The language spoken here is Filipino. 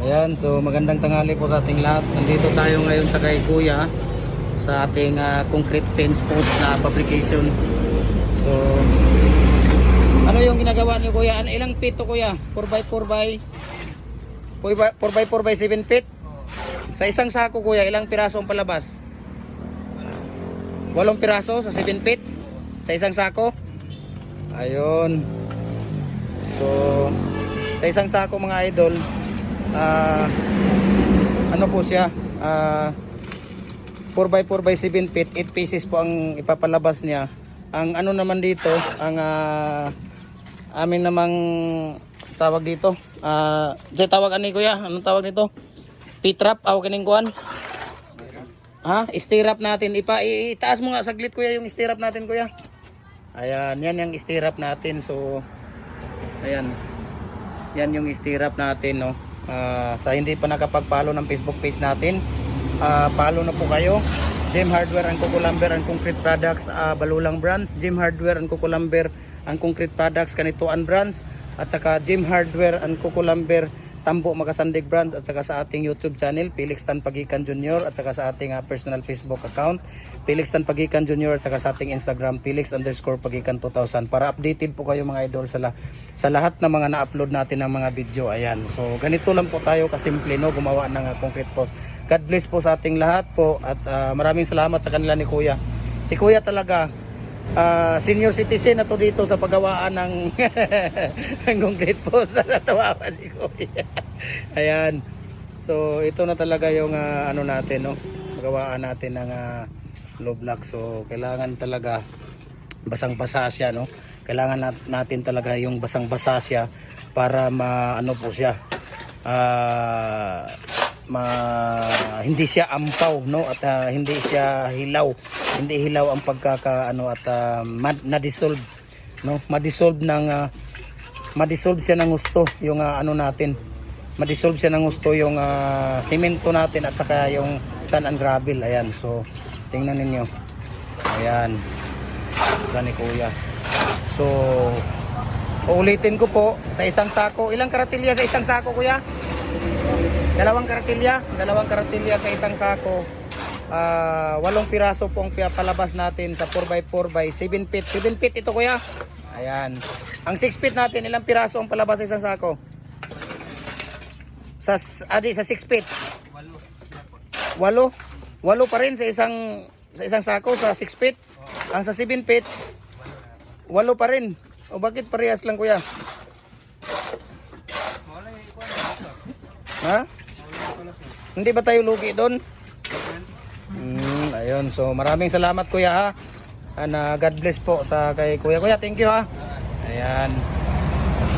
Ayan, so magandang tanghali po sa ating lahat. Nandito tayo ngayon sa kay Kuya sa ating concrete fence post na publication. So ano yung ginagawa niyo Kuya? Ilang feet to Kuya? 4x4 by 7 feet? Sa isang sako Kuya, ilang piraso ang palabas? 8 piraso sa 7 feet? Sa isang sako? Ayun. So sa isang sako mga idol, ano po siya, 4x4 by 7 feet, 8 pieces po ang ipapalabas niya. Ang ano naman dito, ang amin namang tawag dito, tawag ani Kuya, anong tawag dito? P-trap, kining kuan. Stirrup natin. Itaas mo nga saglit Kuya yung stirrup natin Kuya. Ayan, yan yung stirrup natin. So ayan, yan yung stirrup natin, no. Sa hindi pa nakapag-follow ng Facebook page natin, follow na po kayo. Gem Hardware and Kukulamber and Concrete Products, Balulang Brands. Gem Hardware and Kukulamber and Concrete Products, Kanituan Brands. At saka Gem Hardware and Kukulamber, Tambo Makasandig Brands. At saka sa ating YouTube channel, Felix Tan Pagikan Jr. At saka sa ating personal Facebook account, Felix Tan Pagikan Jr. At saka sa ating Instagram, Felix_Pagikan 2000, para updated po kayo mga idol sa lahat ng mga na-upload natin ng mga video. Ayan, so ganito lang po tayo kasimple, no, gumawa ng concrete post. God bless po sa ating lahat po. At maraming salamat sa kanila ni Kuya. Si Kuya talaga senior citizen na to dito sa paggawaan ng ng concrete post. Natawawan si Kuya. Ayan, so ito na talaga yung ano natin, no, pagawaan natin ng low block. So kailangan talaga basang-basa siya, no. Kailangan natin talaga yung basang-basa siya para maano po siya, hindi siya ampaw, no, at hindi siya hilaw. Hindi hilaw ang pagkakaano at na-dissolve, no. Ma-dissolve siya ng gusto yung ano natin. Ma-dissolve siya ng gusto yung semento natin at saka yung sand and gravel. Ayan, so tingnan ninyo. Ayan, ni Kuya. So uulitin ko po, sa isang sako, ilang karatilya sa isang sako Kuya? Dalawang karatilya sa isang sako. 8 piraso po ang palabas natin sa 4x4 by 7 feet. 7 feet ito Kuya. Ayan. Ang 6 feet natin, ilang piraso ang palabas sa isang sako? Sa 6 feet 8 pa rin sa isang sako sa 6 feet. Ang sa 7 feet 8 pa rin. O bakit parehas lang Kuya? Hindi ba tayo lugi doon? Ayun, so maraming salamat Kuya, ha. And God bless po sa kay Kuya. Kuya, thank you, ha. Ayan.